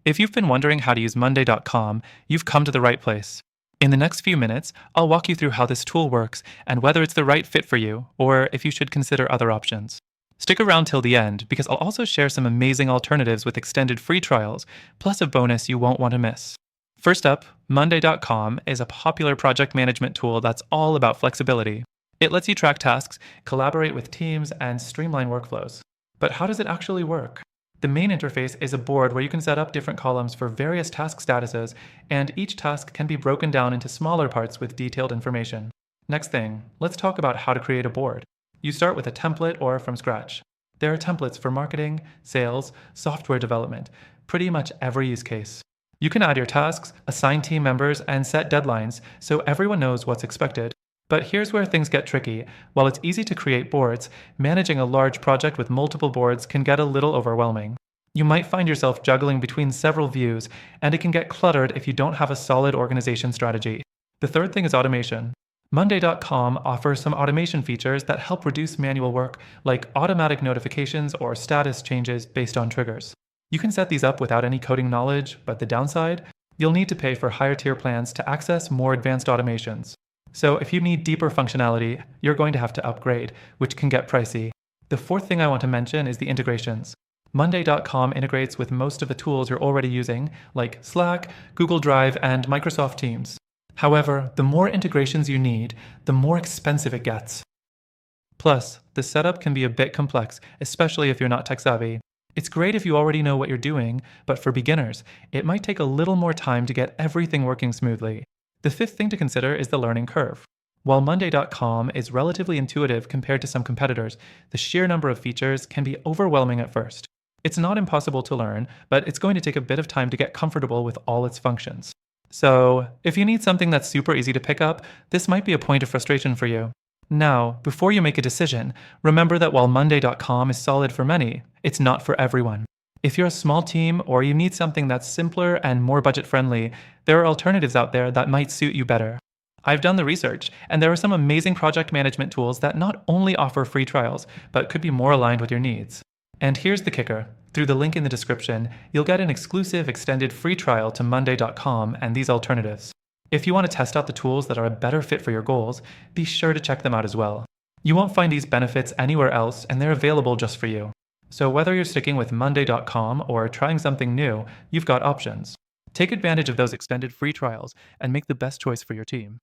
If you've been wondering how to use Monday.com, you've come to the right place. In the next few minutes, I'll walk you through how this tool works and whether it's the right fit for you, or if you should consider other options. Stick around till the end because I'll also share some amazing alternatives with extended free trials, plus a bonus you won't want to miss. First up, Monday.com is a popular project management tool that's all about flexibility. It lets you track tasks, collaborate with teams, and streamline workflows. But how does it actually work? The main interface is a board where you can set up different columns for various task statuses, and each task can be broken down into smaller parts with detailed information. Next thing, let's talk about how to create a board. You start with a template or from scratch. There are templates for marketing, sales, software development, pretty much every use case. You can add your tasks, assign team members, and set deadlines so everyone knows what's expected. But here's where things get tricky. While it's easy to create boards, managing a large project with multiple boards can get a little overwhelming. You might find yourself juggling between several views, and it can get cluttered if you don't have a solid organization strategy. The third thing is automation. Monday.com offers some automation features that help reduce manual work, like automatic notifications or status changes based on triggers. You can set these up without any coding knowledge, but the downside? You'll need to pay for higher tier plans to access more advanced automations. So if you need deeper functionality, you're going to have to upgrade, which can get pricey. The fourth thing I want to mention is the integrations. Monday.com integrates with most of the tools you're already using, like Slack, Google Drive, and Microsoft Teams. However, the more integrations you need, the more expensive it gets. Plus, the setup can be a bit complex, especially if you're not tech savvy. It's great if you already know what you're doing, but for beginners, it might take a little more time to get everything working smoothly. The fifth thing to consider is the learning curve. While Monday.com is relatively intuitive compared to some competitors, the sheer number of features can be overwhelming at first. It's not impossible to learn, but it's going to take a bit of time to get comfortable with all its functions. So, if you need something that's super easy to pick up, this might be a point of frustration for you. Now, before you make a decision, remember that while Monday.com is solid for many, it's not for everyone. If you're a small team or you need something that's simpler and more budget-friendly, there are alternatives out there that might suit you better. I've done the research, and there are some amazing project management tools that not only offer free trials, but could be more aligned with your needs. And here's the kicker. Through the link in the description, you'll get an exclusive extended free trial to Monday.com and these alternatives. If you want to test out the tools that are a better fit for your goals, be sure to check them out as well. You won't find these benefits anywhere else, and they're available just for you. So whether you're sticking with Monday.com or trying something new, you've got options. Take advantage of those extended free trials and make the best choice for your team.